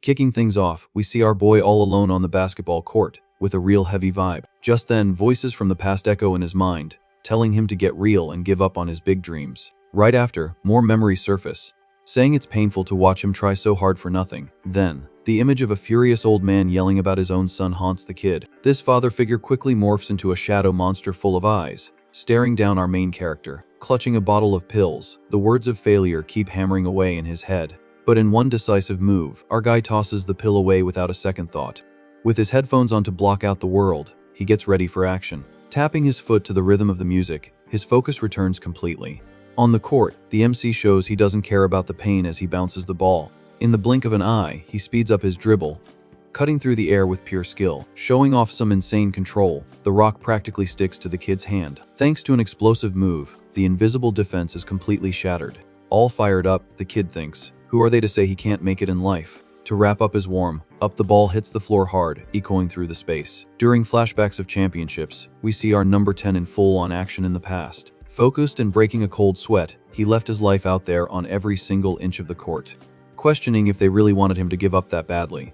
Kicking things off, we see our boy all alone on the basketball court, with a real heavy vibe. Just then, voices from the past echo in his mind, telling him to get real and give up on his big dreams. Right after, more memories surface, saying it's painful to watch him try so hard for nothing. Then, the image of a furious old man yelling about his own son haunts the kid. This father figure quickly morphs into a shadow monster full of eyes, staring down our main character. Clutching a bottle of pills, the words of failure keep hammering away in his head. But in one decisive move, our guy tosses the pill away without a second thought. With his headphones on to block out the world, he gets ready for action. Tapping his foot to the rhythm of the music, his focus returns completely. On the court, the MC shows he doesn't care about the pain as he bounces the ball. In the blink of an eye, he speeds up his dribble, cutting through the air with pure skill. Showing off some insane control, the rock practically sticks to the kid's hand. Thanks to an explosive move, the invisible defense is completely shattered. All fired up, the kid thinks, who are they to say he can't make it in life? To wrap up his warm up, the ball hits the floor hard, echoing through the space. During flashbacks of championships, we see our number 10 in full-on action in the past. Focused and breaking a cold sweat, he left his life out there on every single inch of the court, questioning if they really wanted him to give up that badly.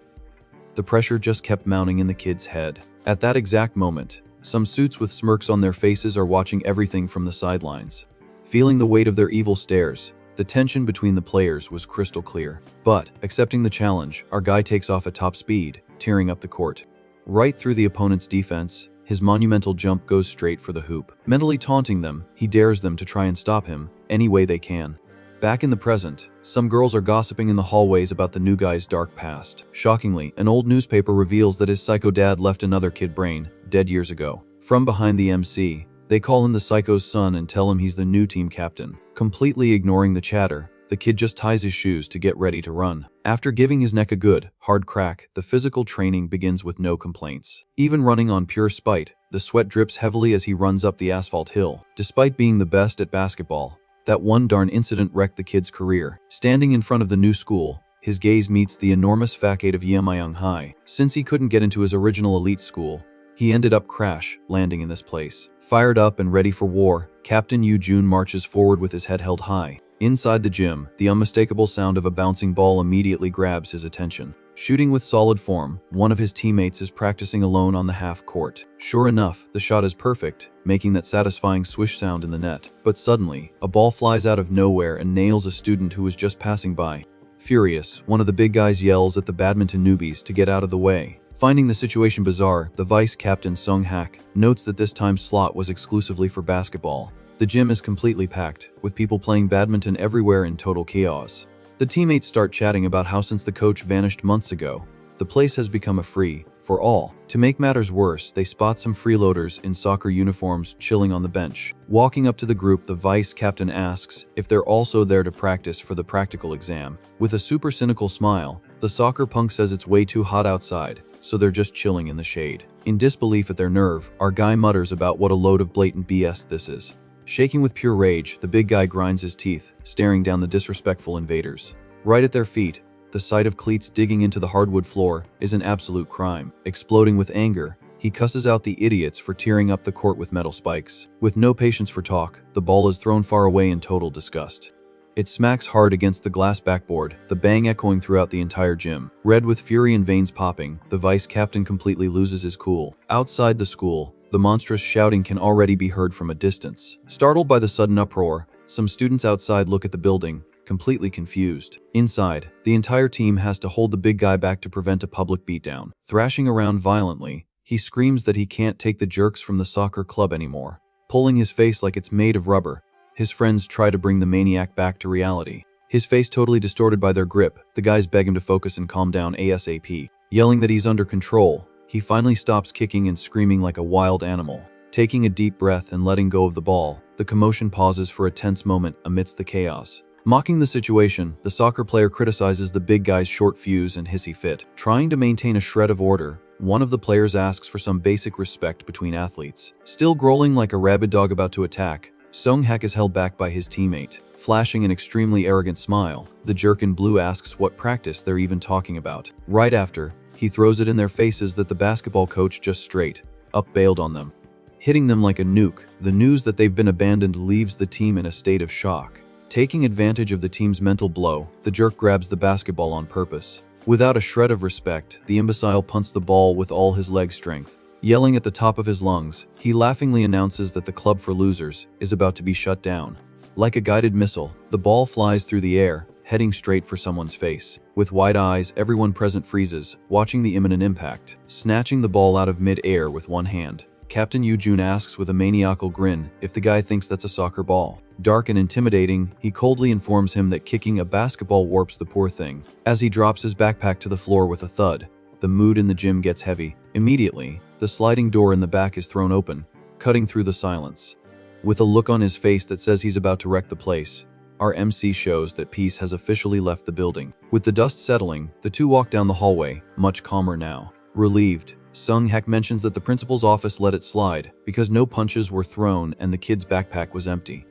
The pressure just kept mounting in the kid's head. At that exact moment, some suits with smirks on their faces are watching everything from the sidelines. Feeling the weight of their evil stares, the tension between the players was crystal clear. But, accepting the challenge, our guy takes off at top speed, tearing up the court. Right through the opponent's defense, his monumental jump goes straight for the hoop. Mentally taunting them, he dares them to try and stop him, any way they can. Back in the present, some girls are gossiping in the hallways about the new guy's dark past. Shockingly, an old newspaper reveals that his psycho dad left another kid brain, dead years ago. From behind the MC, they call him the psycho's son and tell him he's the new team captain. Completely ignoring the chatter, the kid just ties his shoes to get ready to run. After giving his neck a good, hard crack, the physical training begins with no complaints. Even running on pure spite, the sweat drips heavily as he runs up the asphalt hill. Despite being the best at basketball, that one darn incident wrecked the kid's career. Standing in front of the new school, his gaze meets the enormous facade of Yeomyung High. Since he couldn't get into his original elite school, he ended up crash landing in this place. Fired up and ready for war, Captain Yu Jun marches forward with his head held high. Inside the gym, the unmistakable sound of a bouncing ball immediately grabs his attention. Shooting with solid form, one of his teammates is practicing alone on the half court. Sure enough, the shot is perfect, making that satisfying swish sound in the net. But suddenly, a ball flies out of nowhere and nails a student who was just passing by. Furious, one of the big guys yells at the badminton newbies to get out of the way. Finding the situation bizarre, the vice captain Sung Hak notes that this time's slot was exclusively for basketball. The gym is completely packed, with people playing badminton everywhere in total chaos. The teammates start chatting about how since the coach vanished months ago, the place has become a free for all. To make matters worse, they spot some freeloaders in soccer uniforms chilling on the bench. Walking up to the group, the vice captain asks if they're also there to practice for the practical exam. With a super cynical smile, the soccer punk says it's way too hot outside, so they're just chilling in the shade. In disbelief at their nerve, our guy mutters about what a load of blatant BS this is. Shaking with pure rage, the big guy grinds his teeth, staring down the disrespectful invaders. Right at their feet, the sight of cleats digging into the hardwood floor is an absolute crime. Exploding with anger, he cusses out the idiots for tearing up the court with metal spikes. With no patience for talk, the ball is thrown far away in total disgust. It smacks hard against the glass backboard, the bang echoing throughout the entire gym. Red with fury and veins popping, the vice captain completely loses his cool. Outside the school, the monstrous shouting can already be heard from a distance. Startled by the sudden uproar, some students outside look at the building, completely confused. Inside, the entire team has to hold the big guy back to prevent a public beatdown. Thrashing around violently, he screams that he can't take the jerks from the soccer club anymore. Pulling his face like it's made of rubber, his friends try to bring the maniac back to reality. His face totally distorted by their grip, the guys beg him to focus and calm down ASAP. Yelling that he's under control, he finally stops kicking and screaming like a wild animal. Taking a deep breath and letting go of the ball, the commotion pauses for a tense moment amidst the chaos. Mocking the situation, the soccer player criticizes the big guy's short fuse and hissy fit. Trying to maintain a shred of order, one of the players asks for some basic respect between athletes. Still growling like a rabid dog about to attack, Sung Hak is held back by his teammate. Flashing an extremely arrogant smile, the jerk in blue asks what practice they're even talking about. Right after, he throws it in their faces that the basketball coach just straight up bailed on them. Hitting them like a nuke, the news that they've been abandoned leaves the team in a state of shock. Taking advantage of the team's mental blow, the jerk grabs the basketball on purpose, Without a shred of respect, the imbecile punts the ball with all his leg strength. Yelling at the top of his lungs, he laughingly announces that the club for losers is about to be shut down. Like a guided missile, the ball flies through the air, heading straight for someone's face. With wide eyes, everyone present freezes, watching the imminent impact. Snatching the ball out of mid-air with one hand, Captain Yoo-jun asks with a maniacal grin if the guy thinks that's a soccer ball. Dark and intimidating, he coldly informs him that kicking a basketball warps the poor thing. As he drops his backpack to the floor with a thud, the mood in the gym gets heavy. Immediately, the sliding door in the back is thrown open, cutting through the silence. With a look on his face that says he's about to wreck the place, our MC shows that peace has officially left the building. With the dust settling, the two walk down the hallway, much calmer now. Relieved, Sung-hak mentions that the principal's office let it slide because no punches were thrown and the kid's backpack was empty.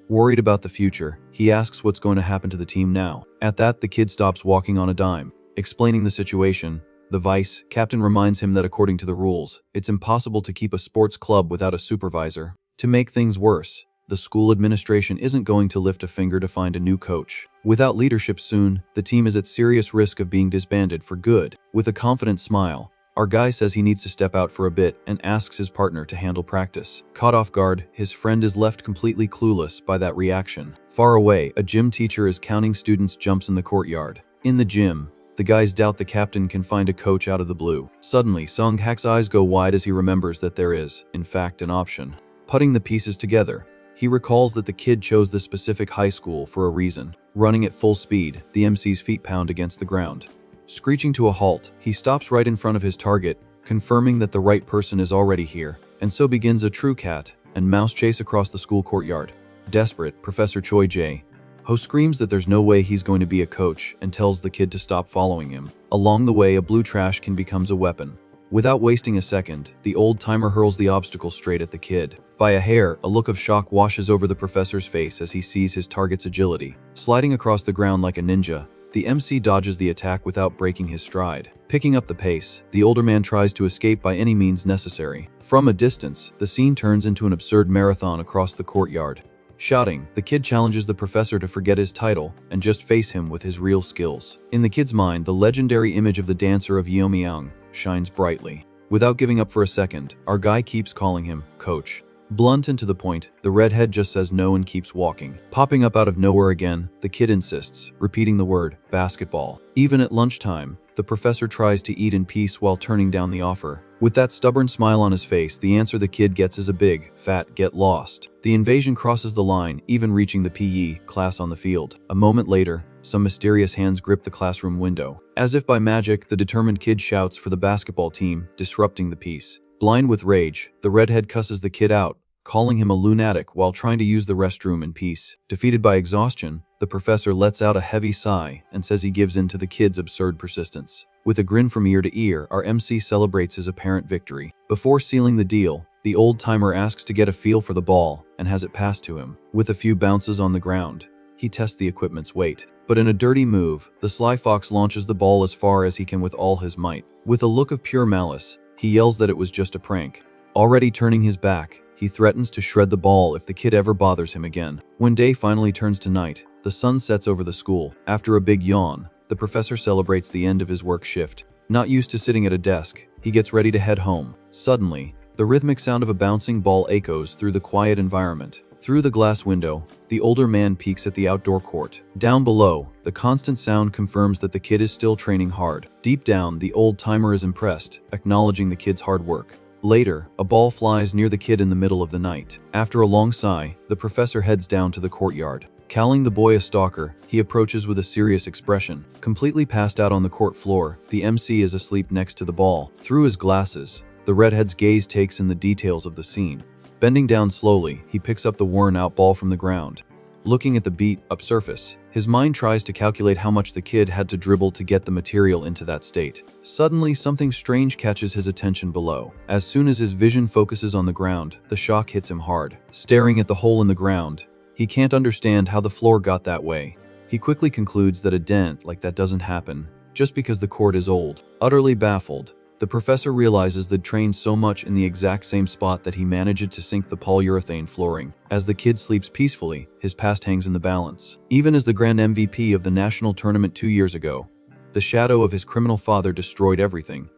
Worried about the future, he asks what's going to happen to the team now. At that, the kid stops walking on a dime. Explaining the situation, the vice captain reminds him that according to the rules, it's impossible to keep a sports club without a supervisor. To make things worse, the school administration isn't going to lift a finger to find a new coach. Without leadership soon, the team is at serious risk of being disbanded for good. With a confident smile, our guy says he needs to step out for a bit and asks his partner to handle practice. Caught off guard, his friend is left completely clueless by that reaction. Far away, a gym teacher is counting students' jumps in the courtyard. In the gym, the guys doubt the captain can find a coach out of the blue. Suddenly, Sung-hak's eyes go wide as he remembers that there is, in fact, an option. Putting the pieces together, he recalls that the kid chose this specific high school for a reason. Running at full speed, the MC's feet pound against the ground. Screeching to a halt, he stops right in front of his target, confirming that the right person is already here, and so begins a true cat and mouse chase across the school courtyard. Desperate, Professor Choi Jae Ho screams that there's no way he's going to be a coach and tells the kid to stop following him. Along the way, a blue trash can becomes a weapon. Without wasting a second, the old-timer hurls the obstacle straight at the kid. By a hair, a look of shock washes over the professor's face as he sees his target's agility. Sliding across the ground like a ninja, the MC dodges the attack without breaking his stride. Picking up the pace, the older man tries to escape by any means necessary. From a distance, the scene turns into an absurd marathon across the courtyard. Shouting, the kid challenges the professor to forget his title and just face him with his real skills. In the kid's mind, the legendary image of the dancer of Yeomyang shines brightly. Without giving up for a second, our guy keeps calling him coach. Blunt and to the point, the redhead just says no and keeps walking. Popping up out of nowhere again, the kid insists, repeating the word basketball. Even at lunchtime, the professor tries to eat in peace while turning down the offer. With that stubborn smile on his face, the answer the kid gets is a big, fat get lost. The invasion crosses the line, even reaching the PE class on the field. A moment later, some mysterious hands grip the classroom window. As if by magic, the determined kid shouts for the basketball team, disrupting the peace. Blind with rage, the redhead cusses the kid out, calling him a lunatic while trying to use the restroom in peace. Defeated by exhaustion, the professor lets out a heavy sigh and says he gives in to the kid's absurd persistence. With a grin from ear to ear, our MC celebrates his apparent victory. Before sealing the deal, the old-timer asks to get a feel for the ball and has it passed to him. With a few bounces on the ground, he tests the equipment's weight. But in a dirty move, the sly fox launches the ball as far as he can with all his might. With a look of pure malice, he yells that it was just a prank. Already turning his back, he threatens to shred the ball if the kid ever bothers him again. When day finally turns to night, the sun sets over the school. After a big yawn, the professor celebrates the end of his work shift. Not used to sitting at a desk, he gets ready to head home. Suddenly, the rhythmic sound of a bouncing ball echoes through the quiet environment. Through the glass window, the older man peeks at the outdoor court. Down below, the constant sound confirms that the kid is still training hard. Deep down, the old-timer is impressed, acknowledging the kid's hard work. Later, a ball flies near the kid in the middle of the night. After a long sigh, the professor heads down to the courtyard. Calling the boy a stalker, he approaches with a serious expression. Completely passed out on the court floor, the MC is asleep next to the ball. Through his glasses, the redhead's gaze takes in the details of the scene. Bending down slowly, he picks up the worn-out ball from the ground. Looking at the beat-up surface, his mind tries to calculate how much the kid had to dribble to get the material into that state. Suddenly, something strange catches his attention below. As soon as his vision focuses on the ground, the shock hits him hard. Staring at the hole in the ground, he can't understand how the floor got that way. He quickly concludes that a dent like that doesn't happen, just because the court is old. Utterly baffled, the professor realizes they'd trained so much in the exact same spot that he managed to sink the polyurethane flooring. As the kid sleeps peacefully, his past hangs in the balance. Even as the grand MVP of the national tournament 2 years ago, the The shadow of his criminal father destroyed everything.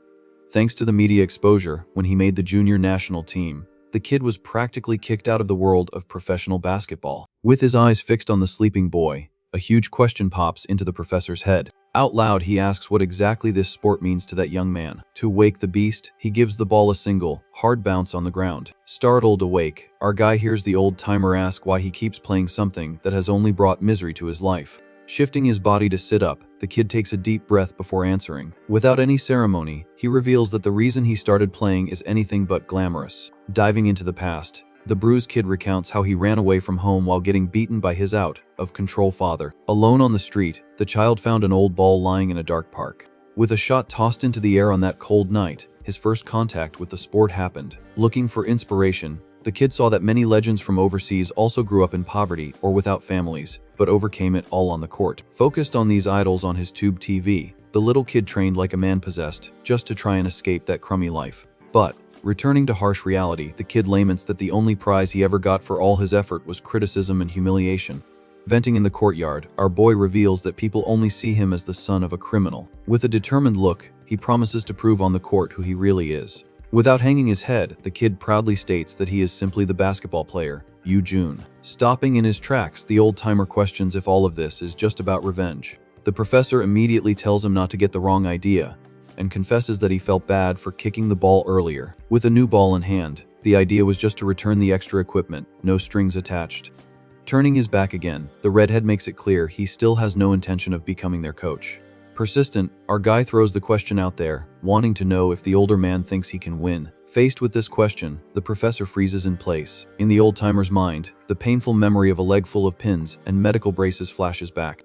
Thanks to the media exposure, when he made the junior national team, the kid was practically kicked out of the world of professional basketball. With his eyes fixed on the sleeping boy, a huge question pops into the professor's head. Out loud, he asks what exactly this sport means to that young man. To wake the beast, he gives the ball a single, hard bounce on the ground. Startled awake, our guy hears the old-timer ask why he keeps playing something that has only brought misery to his life. Shifting his body to sit up, the kid takes a deep breath before answering. Without any ceremony, he reveals that the reason he started playing is anything but glamorous. Diving into the past, the bruised kid recounts how he ran away from home while getting beaten by his out-of-control father. Alone on the street, the child found an old ball lying in a dark park. With a shot tossed into the air on that cold night, his first contact with the sport happened. Looking for inspiration, the kid saw that many legends from overseas also grew up in poverty or without families, but overcame it all on the court. Focused on these idols on his tube TV, the little kid trained like a man possessed, just to try and escape that crummy life. But returning to harsh reality, the kid laments that the only prize he ever got for all his effort was criticism and humiliation. Venting in the courtyard, our boy reveals that people only see him as the son of a criminal. With a determined look, he promises to prove on the court who he really is. Without hanging his head, the kid proudly states that he is simply the basketball player, Yu Jun. Stopping in his tracks, the old-timer questions if all of this is just about revenge. The professor immediately tells him not to get the wrong idea, and confesses that he felt bad for kicking the ball earlier. With a new ball in hand, the idea was just to return the extra equipment, no strings attached. Turning his back again, the redhead makes it clear he still has no intention of becoming their coach. Persistent, our guy throws the question out there, wanting to know if the older man thinks he can win. Faced with this question, the professor freezes in place. In the old-timer's mind, the painful memory of a leg full of pins and medical braces flashes back.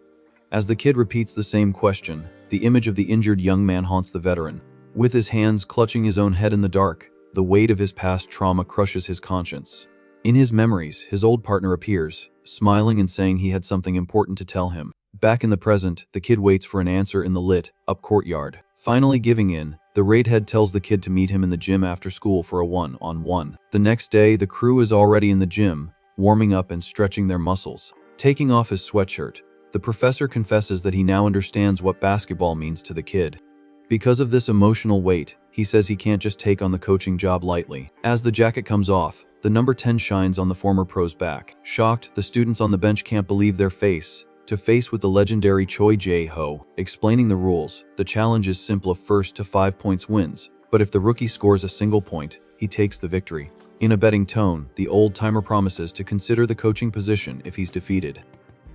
As the kid repeats the same question, the image of the injured young man haunts the veteran. With his hands clutching his own head in the dark, the weight of his past trauma crushes his conscience. In his memories, his old partner appears, smiling and saying he had something important to tell him. Back in the present, the kid waits for an answer in the lit-up courtyard. Finally giving in, the redhead tells the kid to meet him in the gym after school for a one-on-one. The next day, the crew is already in the gym, warming up and stretching their muscles. Taking off his sweatshirt, the professor confesses that he now understands what basketball means to the kid. Because of this emotional weight, he says he can't just take on the coaching job lightly. As the jacket comes off, the number 10 shines on the former pro's back. Shocked, the students on the bench can't believe their face with the legendary Choi Jae-ho. Explaining the rules, the challenge is simple: of first to 5 points wins, but if the rookie scores a single point, he takes the victory. In a betting tone, the old-timer promises to consider the coaching position if he's defeated.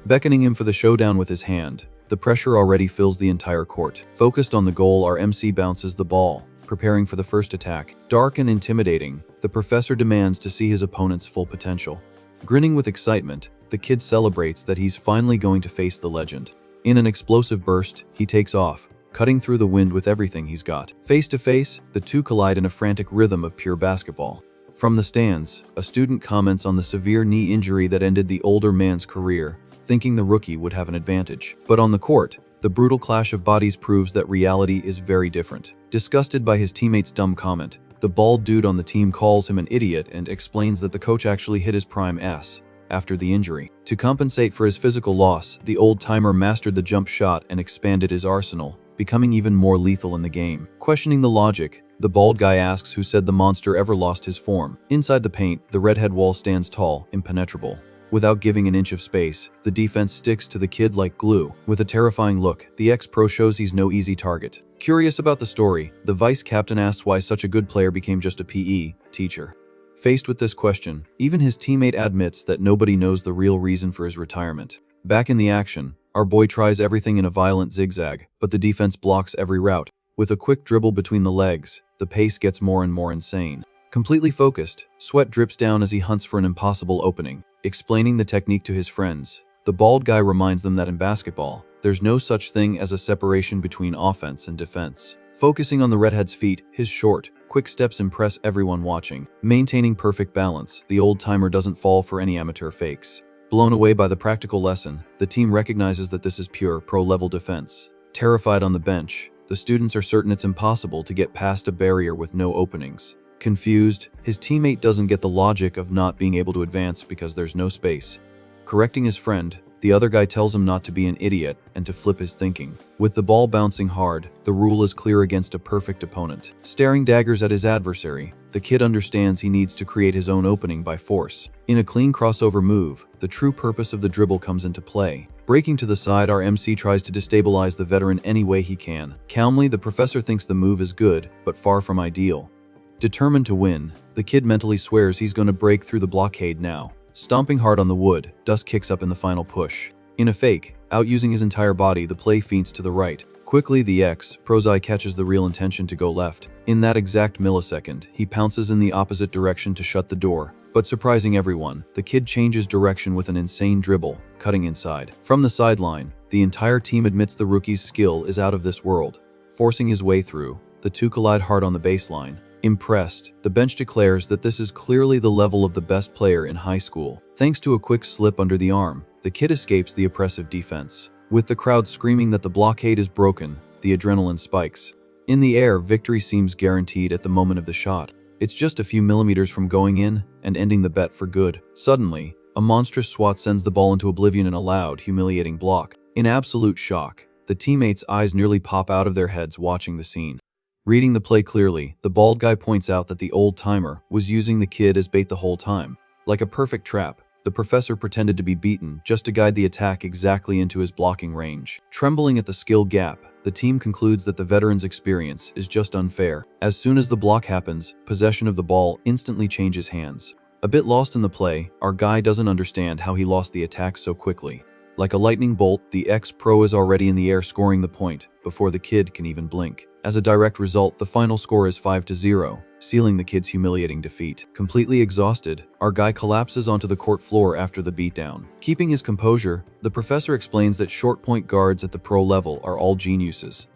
Beckoning him for the showdown with his hand, the pressure already fills the entire court. Focused on the goal, our MC bounces the ball, preparing for the first attack. Dark and intimidating, the professor demands to see his opponent's full potential. Grinning with excitement, the kid celebrates that he's finally going to face the legend. In an explosive burst, he takes off, cutting through the wind with everything he's got. Face to face, the two collide in a frantic rhythm of pure basketball. From the stands, a student comments on the severe knee injury that ended the older man's career, thinking the rookie would have an advantage. But on the court, the brutal clash of bodies proves that reality is very different. Disgusted by his teammate's dumb comment, the bald dude on the team calls him an idiot and explains that the coach actually hit his prime ass after the injury. To compensate for his physical loss, the old-timer mastered the jump shot and expanded his arsenal, becoming even more lethal in the game. Questioning the logic, the bald guy asks who said the monster ever lost his form. Inside the paint, the redhead wall stands tall, impenetrable. Without giving an inch of space, the defense sticks to the kid like glue. With a terrifying look, the ex-pro shows he's no easy target. Curious about the story, the vice captain asks why such a good player became just a PE teacher. Faced with this question, even his teammate admits that nobody knows the real reason for his retirement. Back in the action, our boy tries everything in a violent zigzag, but the defense blocks every route. With a quick dribble between the legs, the pace gets more and more insane. Completely focused, sweat drips down as he hunts for an impossible opening. Explaining the technique to his friends, the bald guy reminds them that in basketball, there's no such thing as a separation between offense and defense. Focusing on the redhead's feet, his short, quick steps impress everyone watching. Maintaining perfect balance, the old-timer doesn't fall for any amateur fakes. Blown away by the practical lesson, the team recognizes that this is pure, pro-level defense. Terrified on the bench, the students are certain it's impossible to get past a barrier with no openings. Confused, his teammate doesn't get the logic of not being able to advance because there's no space. Correcting his friend, The other guy tells him not to be an idiot and to flip his thinking. With the ball bouncing hard, the rule is clear against a perfect opponent. Staring daggers at his adversary, the kid understands he needs to create his own opening by force. In a clean crossover move, the true purpose of the dribble comes into play. Breaking to the side, our MC tries to destabilize the veteran any way he can. Calmly, the professor thinks the move is good, but far from ideal. Determined to win, the kid mentally swears he's going to break through the blockade now. Stomping hard on the wood, Dust kicks up in the final push. In a fake, out using his entire body, the play feints to the right. Quickly, the Pro's eye catches the real intention to go left. In that exact millisecond, he pounces in the opposite direction to shut the door. But surprising everyone, the kid changes direction with an insane dribble, cutting inside. From the sideline, the entire team admits the rookie's skill is out of this world. Forcing his way through, the two collide hard on the baseline. Impressed, the bench declares that this is clearly the level of the best player in high school. Thanks to a quick slip under the arm, the kid escapes the oppressive defense. With the crowd screaming that the blockade is broken, the adrenaline spikes. In the air, victory seems guaranteed at the moment of the shot. It's just a few millimeters from going in and ending the bet for good. Suddenly, a monstrous swat sends the ball into oblivion in a loud, humiliating block. In absolute shock, the teammates' eyes nearly pop out of their heads watching the scene. Reading the play clearly, the bald guy points out that the old-timer was using the kid as bait the whole time. Like a perfect trap, the professor pretended to be beaten just to guide the attack exactly into his blocking range. Trembling at the skill gap, the team concludes that the veteran's experience is just unfair. As soon as the block happens, possession of the ball instantly changes hands. A bit lost in the play, our guy doesn't understand how he lost the attack so quickly. Like a lightning bolt, the ex-pro is already in the air scoring the point before the kid can even blink. As a direct result, the final score is 5-0, sealing the kid's humiliating defeat. Completely exhausted, our guy collapses onto the court floor after the beatdown. Keeping his composure, the professor explains that short point guards at the pro level are all geniuses.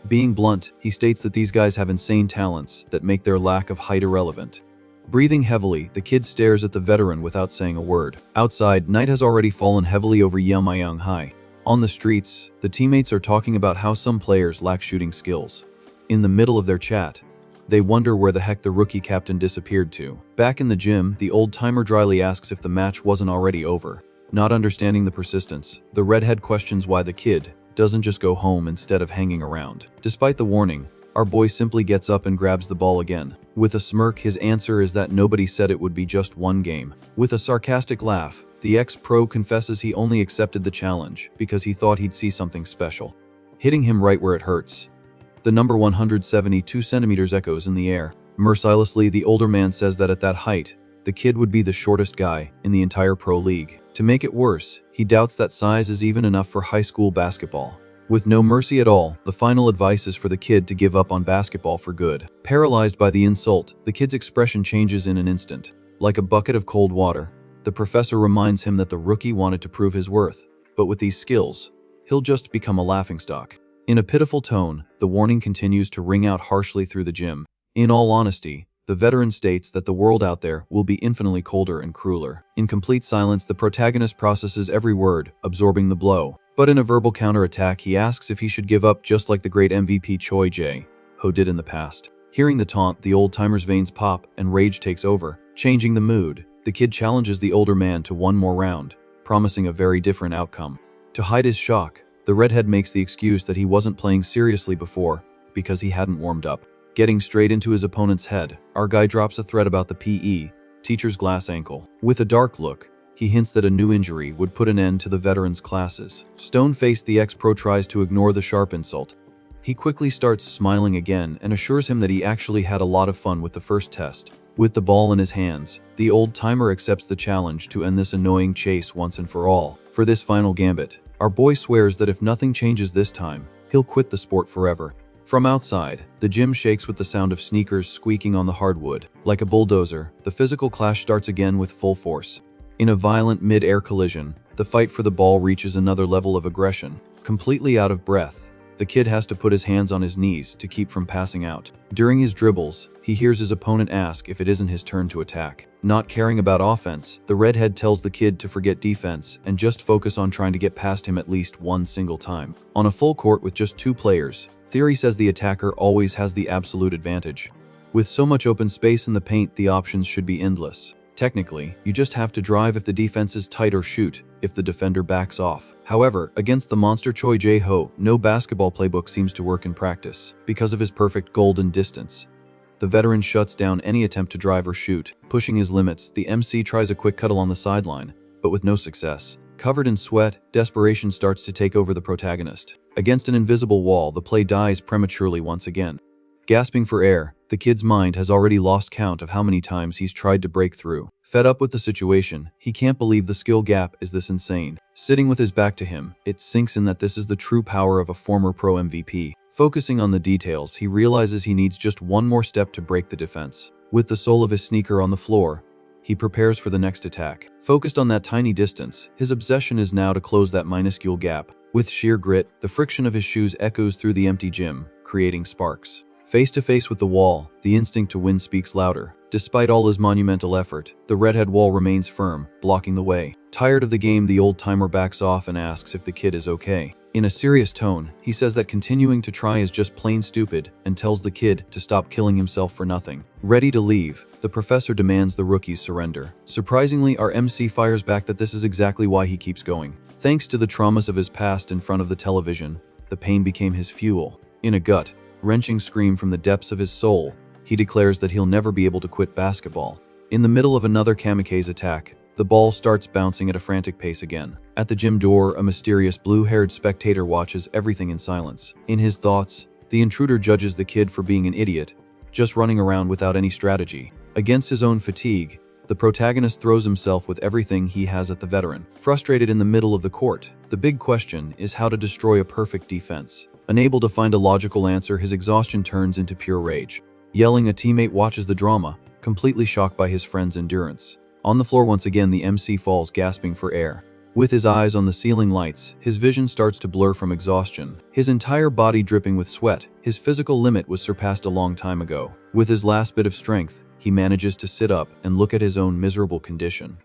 Being blunt, he states that these guys have insane talents that make their lack of height irrelevant. Breathing heavily, the kid stares at the veteran without saying a word. Outside, night has already fallen heavily over Yamayang High. On the streets, the teammates are talking about how some players lack shooting skills. In the middle of their chat, they wonder where the heck the rookie captain disappeared to. Back in the gym, the old-timer dryly asks if the match wasn't already over. Not understanding the persistence, the redhead questions why the kid doesn't just go home instead of hanging around. Despite the warning, our boy simply gets up and grabs the ball again. With a smirk, his answer is that nobody said it would be just one game. With a sarcastic laugh, the ex-pro confesses he only accepted the challenge because he thought he'd see something special. Hitting him right where it hurts. The number 172 centimeters echoes in the air. Mercilessly, the older man says that at that height, the kid would be the shortest guy in the entire pro league. To make it worse, he doubts that size is even enough for high school basketball. With no mercy at all, the final advice is for the kid to give up on basketball for good. Paralyzed by the insult, the kid's expression changes in an instant. Like a bucket of cold water, the professor reminds him that the rookie wanted to prove his worth, but with these skills, he'll just become a laughingstock. In a pitiful tone, the warning continues to ring out harshly through the gym. In all honesty, the veteran states that the world out there will be infinitely colder and crueler. In complete silence, the protagonist processes every word, absorbing the blow. But in a verbal counterattack, he asks if he should give up just like the great MVP Choi Jae-ho did in the past. Hearing the taunt, the old-timer's veins pop and rage takes over. Changing the mood, the kid challenges the older man to one more round, promising a very different outcome. To hide his shock, the redhead makes the excuse that he wasn't playing seriously before because he hadn't warmed up. Getting straight into his opponent's head, our guy drops a threat about the PE, teacher's glass ankle. With a dark look, he hints that a new injury would put an end to the veteran's classes. Stone-faced, the ex-pro tries to ignore the sharp insult. He quickly starts smiling again and assures him that he actually had a lot of fun with the first test. With the ball in his hands, the old-timer accepts the challenge to end this annoying chase once and for all. For this final gambit, our boy swears that if nothing changes this time, he'll quit the sport forever. From outside, the gym shakes with the sound of sneakers squeaking on the hardwood. Like a bulldozer, the physical clash starts again with full force. In a violent mid-air collision, the fight for the ball reaches another level of aggression. Completely out of breath, the kid has to put his hands on his knees to keep from passing out. During his dribbles, he hears his opponent ask if it isn't his turn to attack. Not caring about offense, the redhead tells the kid to forget defense and just focus on trying to get past him at least one single time. On a full court with just two players, theory says the attacker always has the absolute advantage. With so much open space in the paint, the options should be endless. Technically, you just have to drive if the defense is tight or shoot if the defender backs off. However, against the monster Choi Jae-ho, no basketball playbook seems to work in practice because of his perfect golden distance. The veteran shuts down any attempt to drive or shoot. Pushing his limits, the MC tries a quick cuddle on the sideline, but with no success. Covered in sweat, desperation starts to take over the protagonist. Against an invisible wall, the play dies prematurely once again. Gasping for air, the kid's mind has already lost count of how many times he's tried to break through. Fed up with the situation, he can't believe the skill gap is this insane. Sitting with his back to him, it sinks in that this is the true power of a former pro MVP. Focusing on the details, he realizes he needs just one more step to break the defense. With the sole of his sneaker on the floor, he prepares for the next attack. Focused on that tiny distance, his obsession is now to close that minuscule gap. With sheer grit, the friction of his shoes echoes through the empty gym, creating sparks. Face to face with the wall, the instinct to win speaks louder. Despite all his monumental effort, the redhead wall remains firm, blocking the way. Tired of the game, the old-timer backs off and asks if the kid is okay. In a serious tone, he says that continuing to try is just plain stupid and tells the kid to stop killing himself for nothing. Ready to leave, the professor demands the rookie's surrender. Surprisingly, our MC fires back that this is exactly why he keeps going. Thanks to the traumas of his past in front of the television, the pain became his fuel. In a gut-wrenching scream from the depths of his soul, he declares that he'll never be able to quit basketball. In the middle of another kamikaze attack, the ball starts bouncing at a frantic pace again. At the gym door, a mysterious blue-haired spectator watches everything in silence. In his thoughts, the intruder judges the kid for being an idiot, just running around without any strategy. Against his own fatigue, the protagonist throws himself with everything he has at the veteran. Frustrated in the middle of the court, the big question is how to destroy a perfect defense. Unable to find a logical answer, his exhaustion turns into pure rage. Yelling, a teammate watches the drama, completely shocked by his friend's endurance. On the floor once again, the MC falls, gasping for air. With his eyes on the ceiling lights, his vision starts to blur from exhaustion. His entire body dripping with sweat, his physical limit was surpassed a long time ago. With his last bit of strength, he manages to sit up and look at his own miserable condition.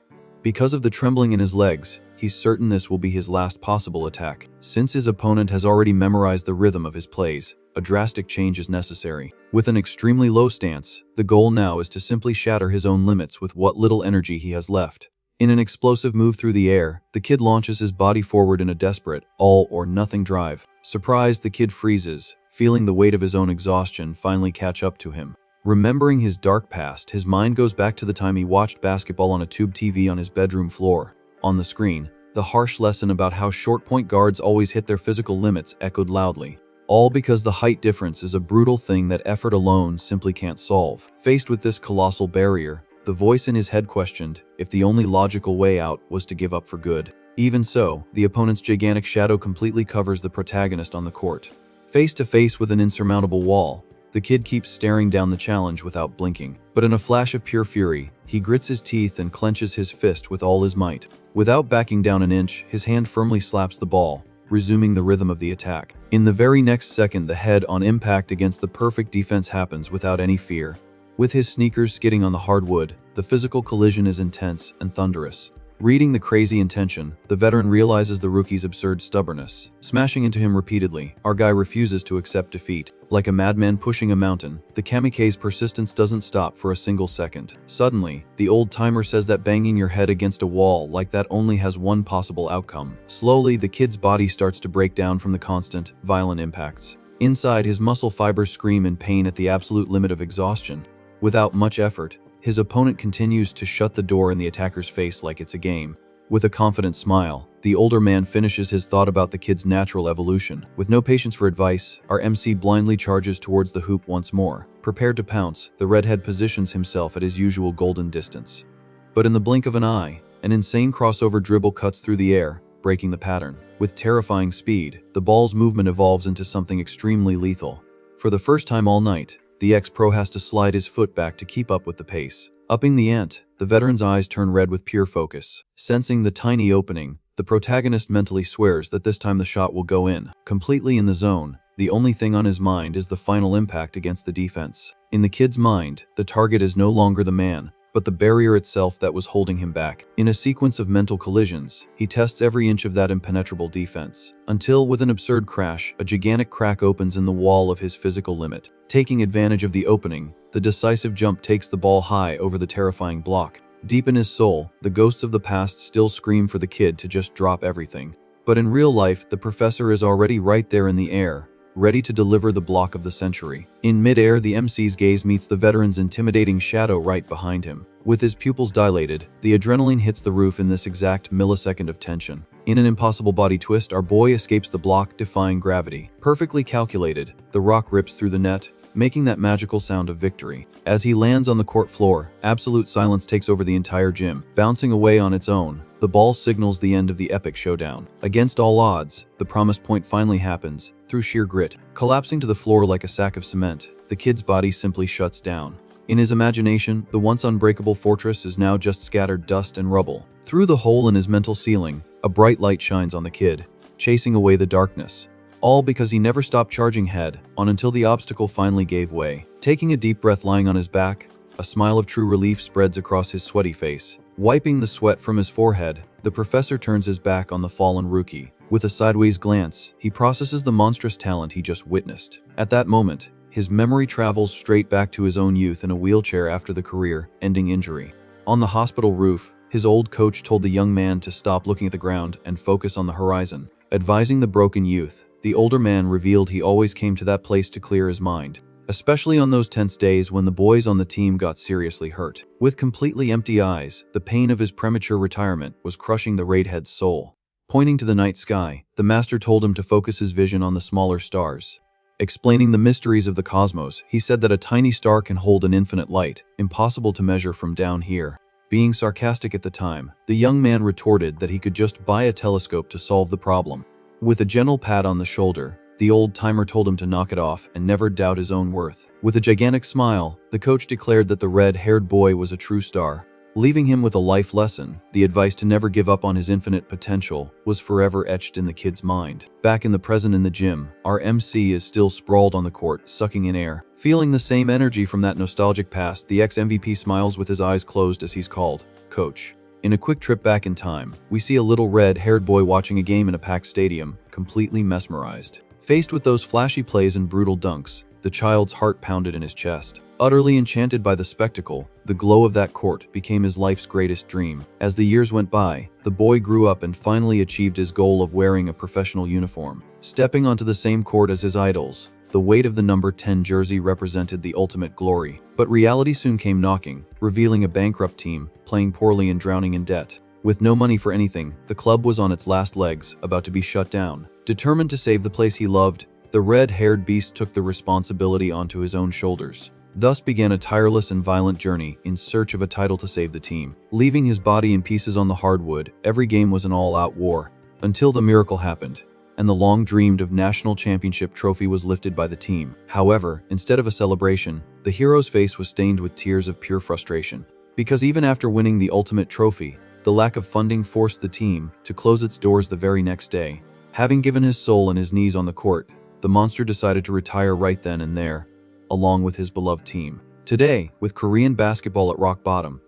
Because of the trembling in his legs, he's certain this will be his last possible attack. Since his opponent has already memorized the rhythm of his plays, a drastic change is necessary. With an extremely low stance, the goal now is to simply shatter his own limits with what little energy he has left. In an explosive move through the air, the kid launches his body forward in a desperate, all-or-nothing drive. Surprised, the kid freezes, feeling the weight of his own exhaustion finally catch up to him. Remembering his dark past, his mind goes back to the time he watched basketball on a tube TV on his bedroom floor. On the screen, the harsh lesson about how short point guards always hit their physical limits echoed loudly. All because the height difference is a brutal thing that effort alone simply can't solve. Faced with this colossal barrier, the voice in his head questioned if the only logical way out was to give up for good. Even so, the opponent's gigantic shadow completely covers the protagonist on the court. Face to face with an insurmountable wall, the kid keeps staring down the challenge without blinking. But in a flash of pure fury, he grits his teeth and clenches his fist with all his might. Without backing down an inch, his hand firmly slaps the ball, resuming the rhythm of the attack. In the very next second, the head-on impact against the perfect defense happens without any fear. With his sneakers skidding on the hardwood, the physical collision is intense and thunderous. Reading the crazy intention, the veteran realizes the rookie's absurd stubbornness. Smashing into him repeatedly, our guy refuses to accept defeat. Like a madman pushing a mountain, the kamikaze persistence doesn't stop for a single second. Suddenly, the old timer says that banging your head against a wall like that only has one possible outcome. Slowly, the kid's body starts to break down from the constant, violent impacts. Inside, his muscle fibers scream in pain at the absolute limit of exhaustion. Without much effort, his opponent continues to shut the door in the attacker's face like it's a game. With a confident smile, the older man finishes his thought about the kid's natural evolution. With no patience for advice, our MC blindly charges towards the hoop once more. Prepared to pounce, the redhead positions himself at his usual golden distance. But in the blink of an eye, an insane crossover dribble cuts through the air, breaking the pattern. With terrifying speed, the ball's movement evolves into something extremely lethal. For the first time all night, the ex-pro has to slide his foot back to keep up with the pace. Upping the ante, the veteran's eyes turn red with pure focus. Sensing the tiny opening, the protagonist mentally swears that this time the shot will go in. Completely in the zone, the only thing on his mind is the final impact against the defense. In the kid's mind, the target is no longer the man, but the barrier itself that was holding him back. In a sequence of mental collisions, he tests every inch of that impenetrable defense, until with an absurd crash, a gigantic crack opens in the wall of his physical limit. Taking advantage of the opening, the decisive jump takes the ball high over the terrifying block. Deep in his soul, the ghosts of the past still scream for the kid to just drop everything. But in real life, the professor is already right there in the air, ready to deliver the block of the century. In mid-air, the MC's gaze meets the veteran's intimidating shadow right behind him. With his pupils dilated, the adrenaline hits the roof in this exact millisecond of tension. In an impossible body twist, our boy escapes the block, defying gravity. Perfectly calculated, the rock rips through the net, making that magical sound of victory. As he lands on the court floor, absolute silence takes over the entire gym. Bouncing away on its own, the ball signals the end of the epic showdown. Against all odds, the promised point finally happens, through sheer grit. Collapsing to the floor like a sack of cement, the kid's body simply shuts down. In his imagination, the once unbreakable fortress is now just scattered dust and rubble. Through the hole in his mental ceiling, a bright light shines on the kid, chasing away the darkness. All because he never stopped charging head on until the obstacle finally gave way. Taking a deep breath lying on his back, a smile of true relief spreads across his sweaty face. Wiping the sweat from his forehead, the professor turns his back on the fallen rookie. With a sideways glance, he processes the monstrous talent he just witnessed. At that moment, his memory travels straight back to his own youth in a wheelchair after the career-ending injury. On the hospital roof, his old coach told the young man to stop looking at the ground and focus on the horizon. Advising the broken youth, the older man revealed he always came to that place to clear his mind, especially on those tense days when the boys on the team got seriously hurt. With completely empty eyes, the pain of his premature retirement was crushing the Raidhead's soul. Pointing to the night sky, the master told him to focus his vision on the smaller stars. Explaining the mysteries of the cosmos, he said that a tiny star can hold an infinite light, impossible to measure from down here. Being sarcastic at the time, the young man retorted that he could just buy a telescope to solve the problem. With a gentle pat on the shoulder, the old-timer told him to knock it off and never doubt his own worth. With a gigantic smile, the coach declared that the red-haired boy was a true star. Leaving him with a life lesson, the advice to never give up on his infinite potential was forever etched in the kid's mind. Back in the present in the gym, our MC is still sprawled on the court, sucking in air. Feeling the same energy from that nostalgic past, the ex-MVP smiles with his eyes closed as he's called, "Coach." In a quick trip back in time, we see a little red-haired boy watching a game in a packed stadium, completely mesmerized. Faced with those flashy plays and brutal dunks, the child's heart pounded in his chest. Utterly enchanted by the spectacle, the glow of that court became his life's greatest dream. As the years went by, the boy grew up and finally achieved his goal of wearing a professional uniform. Stepping onto the same court as his idols, the weight of the number 10 jersey represented the ultimate glory. But reality soon came knocking, revealing a bankrupt team, playing poorly and drowning in debt. With no money for anything, the club was on its last legs, about to be shut down. Determined to save the place he loved, the red-haired beast took the responsibility onto his own shoulders. Thus began a tireless and violent journey in search of a title to save the team. Leaving his body in pieces on the hardwood, every game was an all-out war. Until the miracle happened, and the long-dreamed of national championship trophy was lifted by the team. However, instead of a celebration, the hero's face was stained with tears of pure frustration. Because even after winning the ultimate trophy, the lack of funding forced the team to close its doors the very next day. Having given his soul and his knees on the court, the monster decided to retire right then and there, along with his beloved team. Today, with Korean basketball at rock bottom,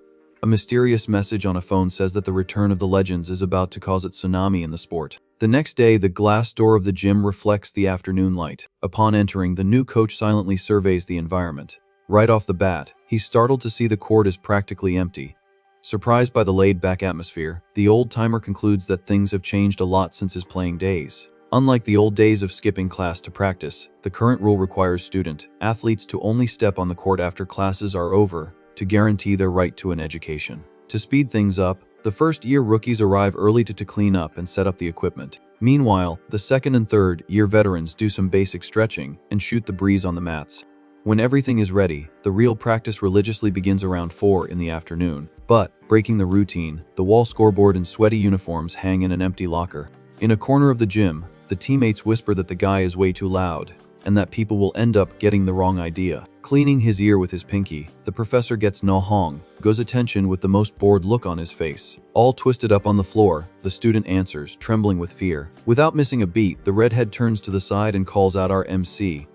a mysterious message on a phone says that the return of the legends is about to cause a tsunami in the sport. The next day, the glass door of the gym reflects the afternoon light. Upon entering, the new coach silently surveys the environment. Right off the bat, he's startled to see the court is practically empty. Surprised by the laid-back atmosphere, the old-timer concludes that things have changed a lot since his playing days. Unlike the old days of skipping class to practice, the current rule requires student-athletes to only step on the court after classes are over to guarantee their right to an education. To speed things up, the first-year rookies arrive early to clean up and set up the equipment. Meanwhile, the second and third-year veterans do some basic stretching and shoot the breeze on the mats. When everything is ready, the real practice religiously begins around 4 in the afternoon. But, breaking the routine, the wall scoreboard and sweaty uniforms hang in an empty locker. In a corner of the gym, the teammates whisper that the guy is way too loud, and that people will end up getting the wrong idea. Cleaning his ear with his pinky, the professor gets no hong, goes attention with the most bored look on his face. All twisted up on the floor, the student answers, trembling with fear. Without missing a beat, the redhead turns to the side and calls out our MC.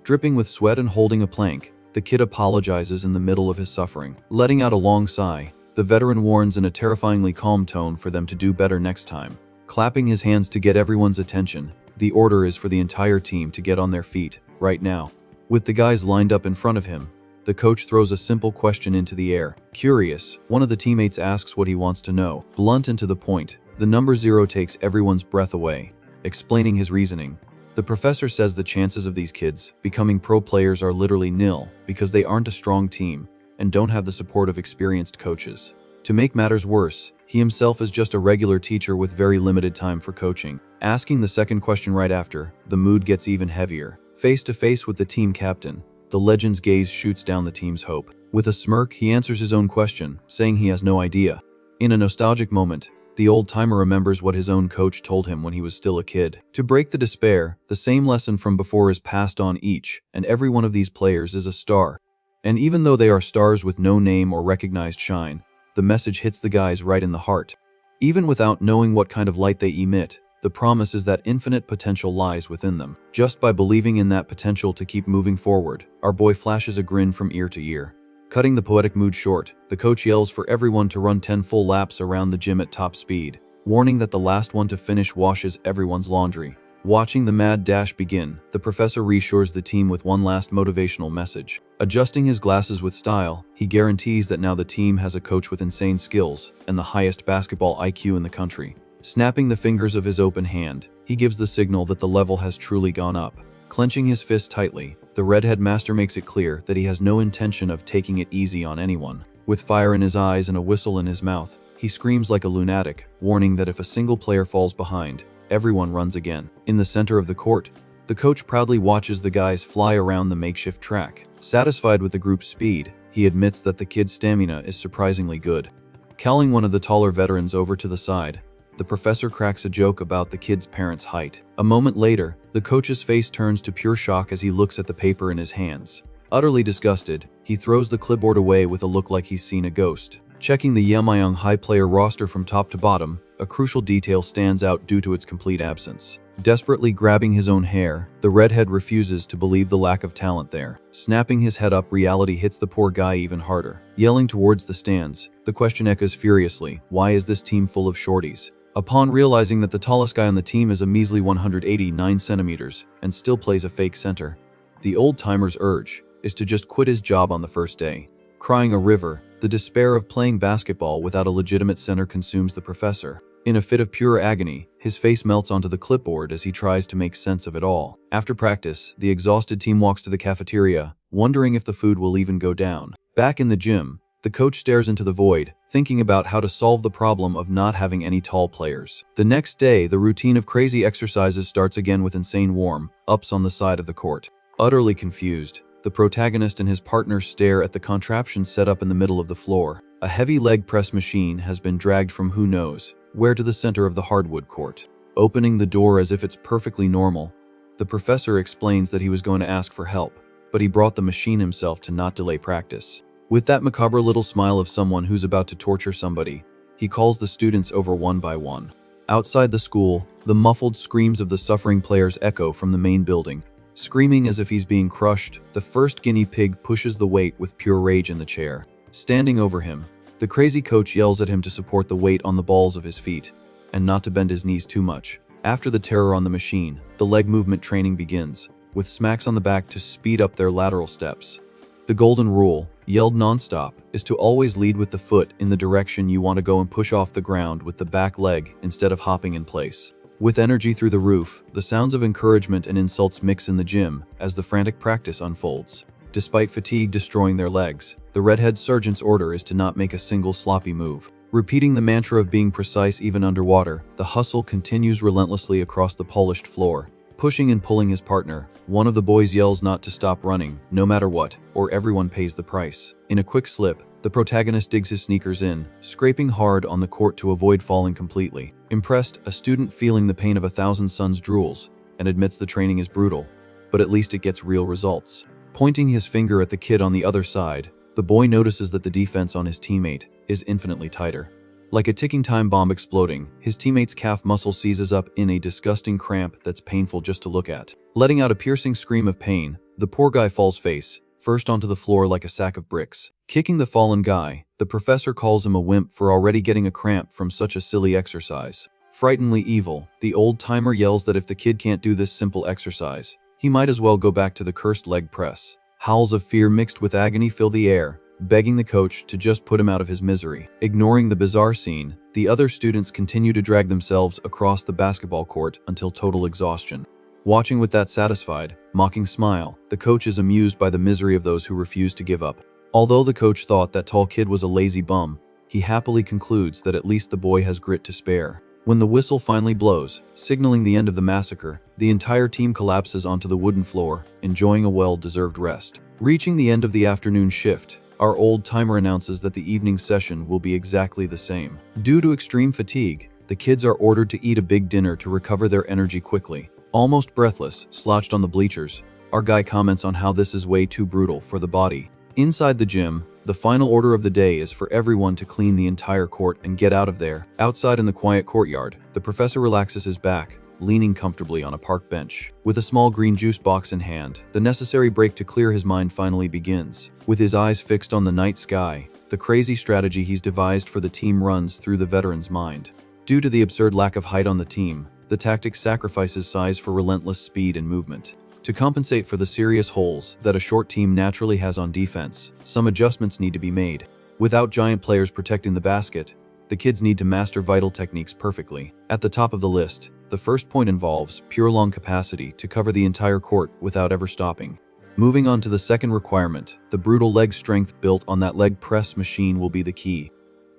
Dripping with sweat and holding a plank, the kid apologizes in the middle of his suffering. Letting out a long sigh, the veteran warns in a terrifyingly calm tone for them to do better next time. Clapping his hands to get everyone's attention, the order is for the entire team to get on their feet, right now. With the guys lined up in front of him, the coach throws a simple question into the air. Curious, one of the teammates asks what he wants to know. Blunt and to the point, the number 0 takes everyone's breath away. Explaining his reasoning, the professor says the chances of these kids becoming pro players are literally nil because they aren't a strong team and don't have the support of experienced coaches. To make matters worse, he himself is just a regular teacher with very limited time for coaching. Asking the second question right after, the mood gets even heavier. Face to face with the team captain, the legend's gaze shoots down the team's hope. With a smirk, he answers his own question, saying he has no idea. In a nostalgic moment, the old-timer remembers what his own coach told him when he was still a kid. To break the despair, the same lesson from before is passed on each and every one of these players is a star. And even though they are stars with no name or recognized shine, the message hits the guys right in the heart. Even without knowing what kind of light they emit, the promise is that infinite potential lies within them. Just by believing in that potential to keep moving forward, our boy flashes a grin from ear to ear. Cutting the poetic mood short, the coach yells for everyone to run 10 full laps around the gym at top speed, warning that the last one to finish washes everyone's laundry. Watching the mad dash begin, the professor reassures the team with one last motivational message. Adjusting his glasses with style, he guarantees that now the team has a coach with insane skills and the highest basketball IQ in the country. Snapping the fingers of his open hand, he gives the signal that the level has truly gone up. Clenching his fist tightly, the redhead master makes it clear that he has no intention of taking it easy on anyone. With fire in his eyes and a whistle in his mouth, he screams like a lunatic, warning that if a single player falls behind, everyone runs again. In the center of the court, the coach proudly watches the guys fly around the makeshift track. Satisfied with the group's speed, he admits that the kid's stamina is surprisingly good. Calling one of the taller veterans over to the side, the professor cracks a joke about the kid's parents' height. A moment later, the coach's face turns to pure shock as he looks at the paper in his hands. Utterly disgusted, he throws the clipboard away with a look like he's seen a ghost. Checking the Yeomyang High player roster from top to bottom, a crucial detail stands out due to its complete absence. Desperately grabbing his own hair, the redhead refuses to believe the lack of talent there. Snapping his head up, reality hits the poor guy even harder. Yelling towards the stands, the question echoes furiously, why is this team full of shorties? Upon realizing that the tallest guy on the team is a measly 189 centimeters and still plays a fake center, the old-timer's urge is to just quit his job on the first day. Crying a river, the despair of playing basketball without a legitimate center consumes the professor. In a fit of pure agony, his face melts onto the clipboard as he tries to make sense of it all. After practice, the exhausted team walks to the cafeteria, wondering if the food will even go down. Back in the gym, the coach stares into the void, thinking about how to solve the problem of not having any tall players. The next day, the routine of crazy exercises starts again with insane warm-ups on the side of the court. Utterly confused, the protagonist and his partner stare at the contraption set up in the middle of the floor. A heavy leg press machine has been dragged from who knows where to the center of the hardwood court. Opening the door as if it's perfectly normal, the professor explains that he was going to ask for help, but he brought the machine himself to not delay practice. With that macabre little smile of someone who's about to torture somebody, he calls the students over one by one. Outside the school, the muffled screams of the suffering players echo from the main building. Screaming as if he's being crushed, the first guinea pig pushes the weight with pure rage in the chair. Standing over him, the crazy coach yells at him to support the weight on the balls of his feet, and not to bend his knees too much. After the terror on the machine, the leg movement training begins, with smacks on the back to speed up their lateral steps. The golden rule, yelled nonstop, is to always lead with the foot in the direction you want to go and push off the ground with the back leg instead of hopping in place. With energy through the roof, the sounds of encouragement and insults mix in the gym as the frantic practice unfolds. Despite fatigue destroying their legs, the redhead sergeant's order is to not make a single sloppy move. Repeating the mantra of being precise even underwater, the hustle continues relentlessly across the polished floor. Pushing and pulling his partner, one of the boys yells not to stop running, no matter what, or everyone pays the price. In a quick slip, the protagonist digs his sneakers in, scraping hard on the court to avoid falling completely. Impressed, a student feeling the pain of 1,000 suns drools and admits the training is brutal, but at least it gets real results. Pointing his finger at the kid on the other side, the boy notices that the defense on his teammate is infinitely tighter. Like a ticking time bomb exploding, his teammate's calf muscle seizes up in a disgusting cramp that's painful just to look at. Letting out a piercing scream of pain, the poor guy falls face first onto the floor like a sack of bricks. Kicking the fallen guy, the professor calls him a wimp for already getting a cramp from such a silly exercise. Frighteningly evil, the old-timer yells that if the kid can't do this simple exercise, he might as well go back to the cursed leg press. Howls of fear mixed with agony fill the air, begging the coach to just put him out of his misery. Ignoring the bizarre scene, the other students continue to drag themselves across the basketball court until total exhaustion. Watching with that satisfied, mocking smile, the coach is amused by the misery of those who refuse to give up. Although the coach thought that tall kid was a lazy bum, he happily concludes that at least the boy has grit to spare. When the whistle finally blows, signaling the end of the massacre, the entire team collapses onto the wooden floor, enjoying a well-deserved rest. Reaching the end of the afternoon shift, our old timer announces that the evening session will be exactly the same. Due to extreme fatigue, the kids are ordered to eat a big dinner to recover their energy quickly. Almost breathless, slouched on the bleachers, our guy comments on how this is way too brutal for the body. Inside the gym, the final order of the day is for everyone to clean the entire court and get out of there. Outside in the quiet courtyard, the professor relaxes his back, leaning comfortably on a park bench. With a small green juice box in hand, the necessary break to clear his mind finally begins. With his eyes fixed on the night sky, the crazy strategy he's devised for the team runs through the veteran's mind. Due to the absurd lack of height on the team, the tactic sacrifices size for relentless speed and movement. To compensate for the serious holes that a short team naturally has on defense, some adjustments need to be made. Without giant players protecting the basket, the kids need to master vital techniques perfectly. At the top of the list, the first point involves pure lung capacity to cover the entire court without ever stopping. Moving on to the second requirement, the brutal leg strength built on that leg press machine will be the key.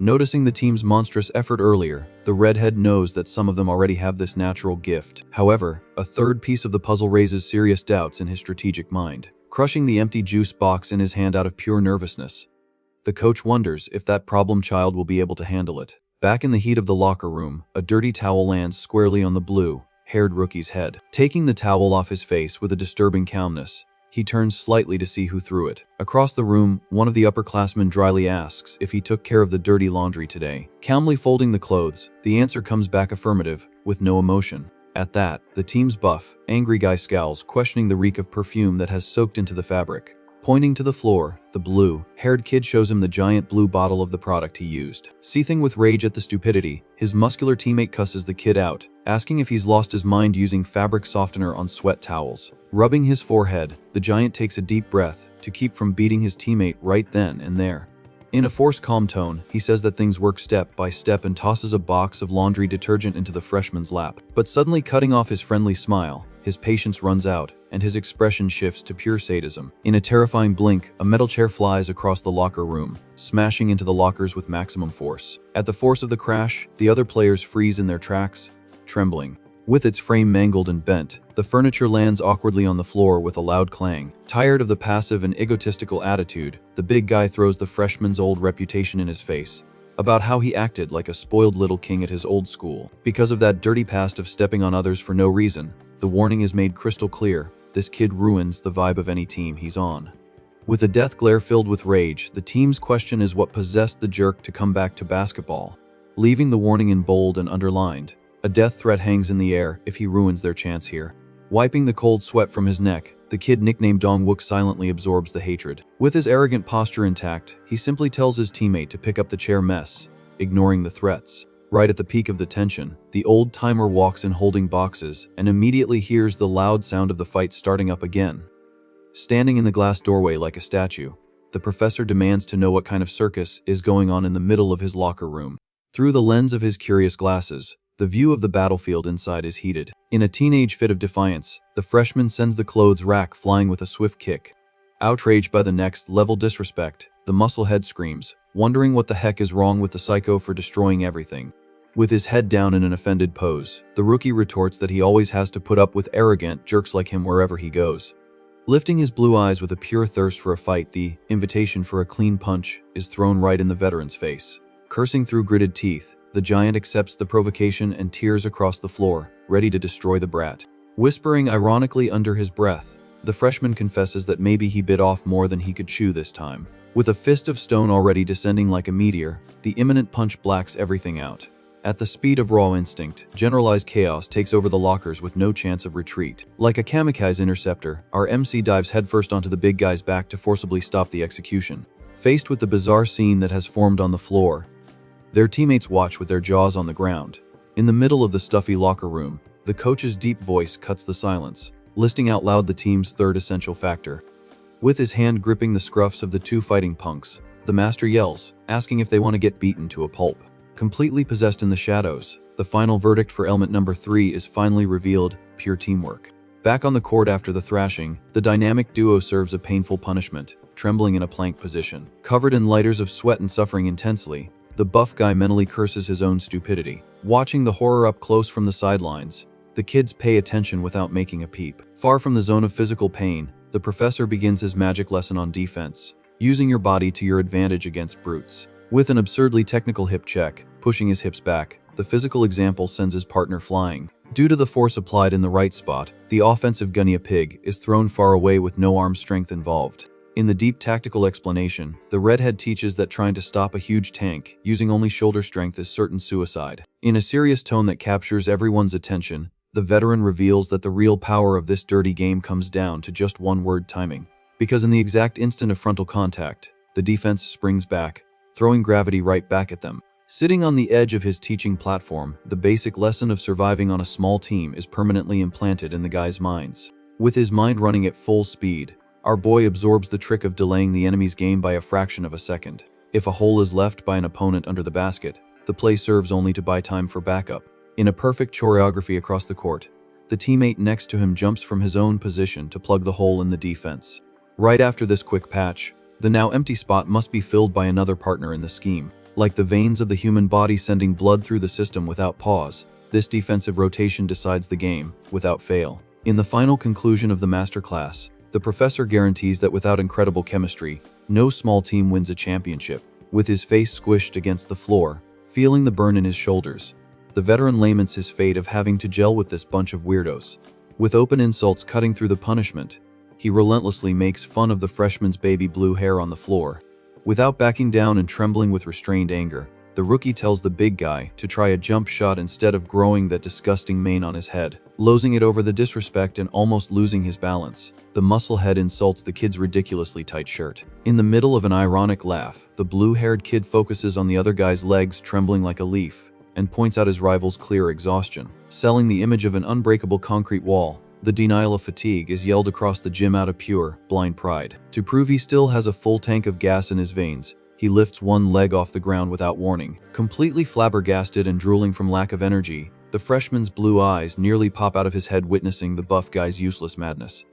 Noticing the team's monstrous effort earlier, the redhead knows that some of them already have this natural gift. However, a third piece of the puzzle raises serious doubts in his strategic mind. Crushing the empty juice box in his hand out of pure nervousness, the coach wonders if that problem child will be able to handle it. Back in the heat of the locker room, a dirty towel lands squarely on the blue-haired rookie's head. Taking the towel off his face with a disturbing calmness, he turns slightly to see who threw it. Across the room, one of the upperclassmen dryly asks if he took care of the dirty laundry today. Calmly folding the clothes, the answer comes back affirmative, with no emotion. At that, the team's buff, angry guy scowls, questioning the reek of perfume that has soaked into the fabric. Pointing to the floor, the blue-haired kid shows him the giant blue bottle of the product he used. Seething with rage at the stupidity, his muscular teammate cusses the kid out, asking if he's lost his mind using fabric softener on sweat towels. Rubbing his forehead, the giant takes a deep breath to keep from beating his teammate right then and there. In a forced calm tone, he says that things work step by step and tosses a box of laundry detergent into the freshman's lap. But suddenly cutting off his friendly smile, his patience runs out, and his expression shifts to pure sadism. In a terrifying blink, a metal chair flies across the locker room, smashing into the lockers with maximum force. At the force of the crash, the other players freeze in their tracks, trembling. With its frame mangled and bent, the furniture lands awkwardly on the floor with a loud clang. Tired of the passive and egotistical attitude, the big guy throws the freshman's old reputation in his face, about how he acted like a spoiled little king at his old school. Because of that dirty past of stepping on others for no reason, the warning is made crystal clear: this kid ruins the vibe of any team he's on. With a death glare filled with rage, the team's question is what possessed the jerk to come back to basketball. Leaving the warning in bold and underlined, a death threat hangs in the air if he ruins their chance here. Wiping the cold sweat from his neck, the kid nicknamed Dongwook silently absorbs the hatred. With his arrogant posture intact, he simply tells his teammate to pick up the chair mess, ignoring the threats. Right at the peak of the tension, the old timer walks in holding boxes and immediately hears the loud sound of the fight starting up again. Standing in the glass doorway like a statue, the professor demands to know what kind of circus is going on in the middle of his locker room. Through the lens of his curious glasses, the view of the battlefield inside is heated. In a teenage fit of defiance, the freshman sends the clothes rack flying with a swift kick. Outraged by the next-level disrespect, the musclehead screams, wondering what the heck is wrong with the psycho for destroying everything. With his head down in an offended pose, the rookie retorts that he always has to put up with arrogant jerks like him wherever he goes. Lifting his blue eyes with a pure thirst for a fight, the invitation for a clean punch is thrown right in the veteran's face. Cursing through gritted teeth, the giant accepts the provocation and tears across the floor, ready to destroy the brat. Whispering ironically under his breath, the freshman confesses that maybe he bit off more than he could chew this time. With a fist of stone already descending like a meteor, the imminent punch blacks everything out. At the speed of raw instinct, generalized chaos takes over the lockers with no chance of retreat. Like a kamikaze interceptor, our MC dives headfirst onto the big guy's back to forcibly stop the execution. Faced with the bizarre scene that has formed on the floor, their teammates watch with their jaws on the ground. In the middle of the stuffy locker room, the coach's deep voice cuts the silence, listing out loud the team's third essential factor: With his hand gripping the scruffs of the two fighting punks, the master yells, asking if they want to get beaten to a pulp. Completely possessed in the shadows, the final verdict for element number 3 is finally revealed: pure teamwork. Back on the court after the thrashing, the dynamic duo serves a painful punishment, trembling in a plank position. Covered in lighters of sweat and suffering intensely, the buff guy mentally curses his own stupidity. Watching the horror up close from the sidelines, the kids pay attention without making a peep. Far from the zone of physical pain, the professor begins his magic lesson on defense, using your body to your advantage against brutes. With an absurdly technical hip check, pushing his hips back, the physical example sends his partner flying. Due to the force applied in the right spot, the offensive gunny pig is thrown far away with no arm strength involved. In the deep tactical explanation, the redhead teaches that trying to stop a huge tank using only shoulder strength is certain suicide. In a serious tone that captures everyone's attention, the veteran reveals that the real power of this dirty game comes down to just one word: timing. Because in the exact instant of frontal contact, the defense springs back, throwing gravity right back at them. Sitting on the edge of his teaching platform, the basic lesson of surviving on a small team is permanently implanted in the guys' minds. With his mind running at full speed, our boy absorbs the trick of delaying the enemy's game by a fraction of a second. If a hole is left by an opponent under the basket, the play serves only to buy time for backup. In a perfect choreography across the court, the teammate next to him jumps from his own position to plug the hole in the defense. Right after this quick patch, the now empty spot must be filled by another partner in the scheme. Like the veins of the human body sending blood through the system without pause, this defensive rotation decides the game, without fail. In the final conclusion of the masterclass, the professor guarantees that without incredible chemistry, no small team wins a championship. With his face squished against the floor, feeling the burn in his shoulders, the veteran laments his fate of having to gel with this bunch of weirdos. With open insults cutting through the punishment, he relentlessly makes fun of the freshman's baby blue hair on the floor. Without backing down and trembling with restrained anger, the rookie tells the big guy to try a jump shot instead of growing that disgusting mane on his head. Losing it over the disrespect and almost losing his balance, the musclehead insults the kid's ridiculously tight shirt. In the middle of an ironic laugh, the blue-haired kid focuses on the other guy's legs trembling like a leaf, and points out his rival's clear exhaustion. Selling the image of an unbreakable concrete wall, the denial of fatigue is yelled across the gym out of pure, blind pride. To prove he still has a full tank of gas in his veins, he lifts one leg off the ground without warning. Completely flabbergasted and drooling from lack of energy, the freshman's blue eyes nearly pop out of his head witnessing the buff guy's useless madness.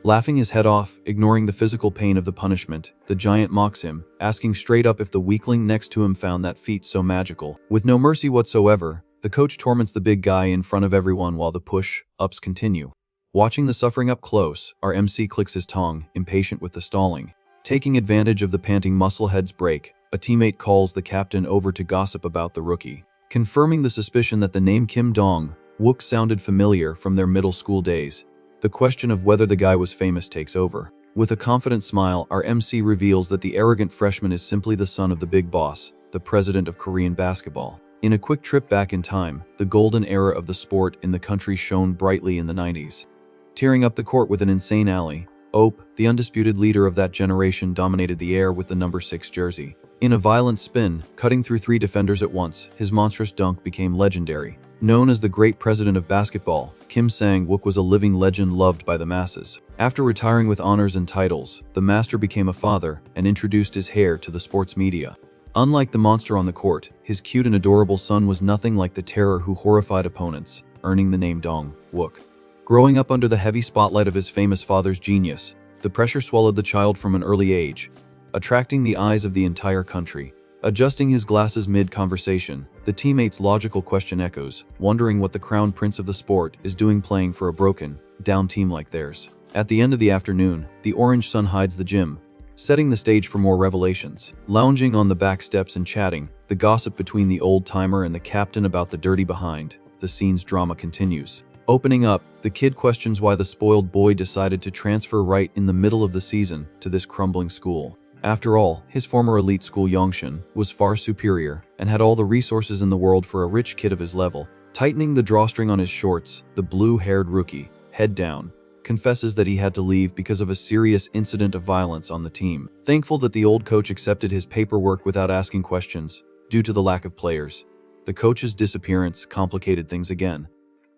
Laughing his head off, ignoring the physical pain of the punishment, the giant mocks him, asking straight up if the weakling next to him found that feat so magical. With no mercy whatsoever, the coach torments the big guy in front of everyone while the push-ups continue. Watching the suffering up close, our MC clicks his tongue, impatient with the stalling. Taking advantage of the panting musclehead's break, a teammate calls the captain over to gossip about the rookie, confirming the suspicion that the name Kim Dong-wook sounded familiar from their middle school days. The question of whether the guy was famous takes over. With a confident smile, our MC reveals that the arrogant freshman is simply the son of the big boss, the president of Korean basketball. In a quick trip back in time, the golden era of the sport in the country shone brightly in the 90s. Tearing up the court with an insane alley, Ope, the undisputed leader of that generation, dominated the air with the number 6 jersey. In a violent spin, cutting through 3 defenders at once, his monstrous dunk became legendary. Known as the great president of basketball, Kim Sang-wook was a living legend loved by the masses. After retiring with honors and titles, the master became a father and introduced his heir to the sports media. Unlike the monster on the court, his cute and adorable son was nothing like the terror who horrified opponents, earning the name Dong-wook. Growing up under the heavy spotlight of his famous father's genius, the pressure swallowed the child from an early age, attracting the eyes of the entire country. Adjusting his glasses mid-conversation, the teammate's logical question echoes, wondering what the crown prince of the sport is doing playing for a broken, down team like theirs. At the end of the afternoon, the orange sun hides the gym, setting the stage for more revelations. Lounging on the back steps and chatting, the gossip between the old-timer and the captain about the dirty behind, the scene's drama continues. Opening up, the kid questions why the spoiled boy decided to transfer right in the middle of the season to this crumbling school. After all, his former elite school Yongshin was far superior and had all the resources in the world for a rich kid of his level. Tightening the drawstring on his shorts, the blue-haired rookie, head down, confesses that he had to leave because of a serious incident of violence on the team. Thankful that the old coach accepted his paperwork without asking questions, due to the lack of players. The coach's disappearance complicated things again.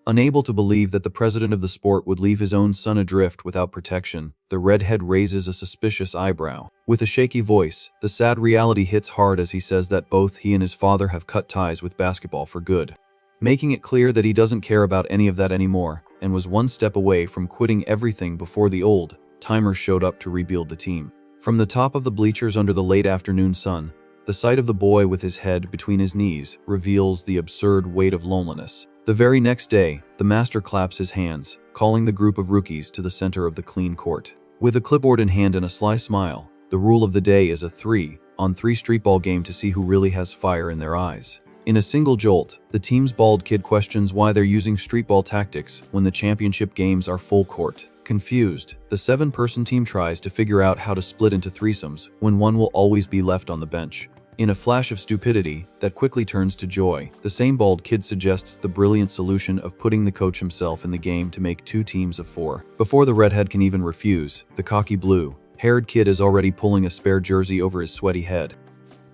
Unable to believe that the president of the sport would leave his own son adrift without protection, the redhead raises a suspicious eyebrow. With a shaky voice, the sad reality hits hard as he says that both he and his father have cut ties with basketball for good, making it clear that he doesn't care about any of that anymore and was one step away from quitting everything before the old timers showed up to rebuild the team. From the top of the bleachers under the late afternoon sun, the sight of the boy with his head between his knees reveals the absurd weight of loneliness. The very next day, the master claps his hands, calling the group of rookies to the center of the clean court. With a clipboard in hand and a sly smile, the rule of the day is a 3-on-3 streetball game to see who really has fire in their eyes. In a single jolt, the team's bald kid questions why they're using streetball tactics when the championship games are full court. Confused, the 7-person team tries to figure out how to split into threesomes when one will always be left on the bench. In a flash of stupidity that quickly turns to joy, the same bald kid suggests the brilliant solution of putting the coach himself in the game to make 2 teams of 4. Before the redhead can even refuse, the cocky blue-haired kid is already pulling a spare jersey over his sweaty head.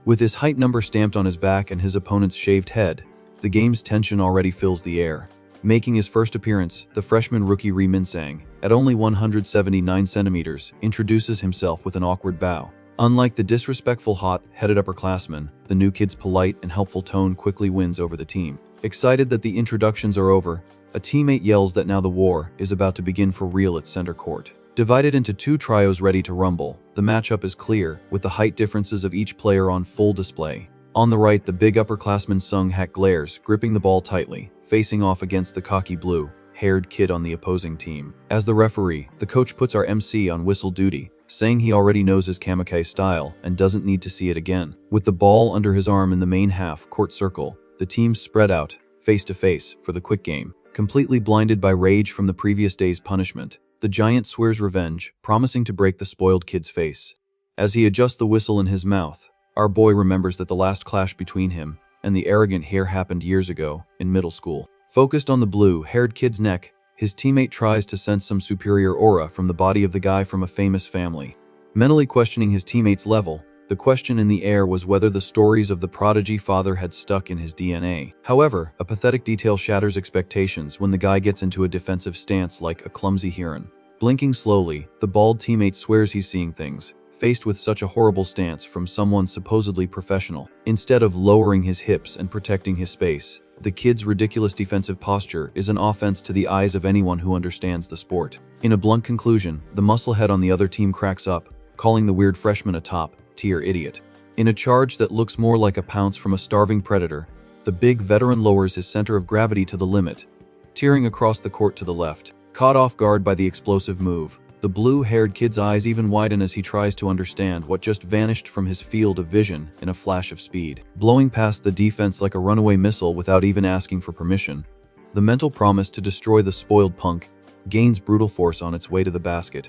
With his height number stamped on his back and his opponent's shaved head, the game's tension already fills the air. Making his first appearance, the freshman rookie Ri Min-sang, at only 179 centimeters, introduces himself with an awkward bow. Unlike the disrespectful hot-headed upperclassman, the new kid's polite and helpful tone quickly wins over the team. Excited that the introductions are over, a teammate yells that now the war is about to begin for real at center court. Divided into 2 trios ready to rumble, the matchup is clear, with the height differences of each player on full display. On the right, the big upperclassman Sung Hak glares, gripping the ball tightly, facing off against the cocky blue-haired kid on the opposing team. As the referee, the coach puts our MC on whistle duty, saying he already knows his kamikaze style and doesn't need to see it again. With the ball under his arm in the main half-court circle, the teams spread out, face-to-face, for the quick game. Completely blinded by rage from the previous day's punishment, the giant swears revenge, promising to break the spoiled kid's face. As he adjusts the whistle in his mouth, our boy remembers that the last clash between him and the arrogant hare happened years ago, in middle school. Focused on the blue-haired kid's neck, his teammate tries to sense some superior aura from the body of the guy from a famous family. Mentally questioning his teammate's level, the question in the air was whether the stories of the prodigy father had stuck in his DNA. However, a pathetic detail shatters expectations when the guy gets into a defensive stance like a clumsy heron. Blinking slowly, the bald teammate swears he's seeing things, faced with such a horrible stance from someone supposedly professional. Instead of lowering his hips and protecting his space, the kid's ridiculous defensive posture is an offense to the eyes of anyone who understands the sport. In a blunt conclusion, the musclehead on the other team cracks up, calling the weird freshman a top-tier idiot. In a charge that looks more like a pounce from a starving predator, the big veteran lowers his center of gravity to the limit, tearing across the court to the left. Caught off guard by the explosive move, the blue-haired kid's eyes even widen as he tries to understand what just vanished from his field of vision in a flash of speed. Blowing past the defense like a runaway missile without even asking for permission, the mental promise to destroy the spoiled punk gains brutal force on its way to the basket.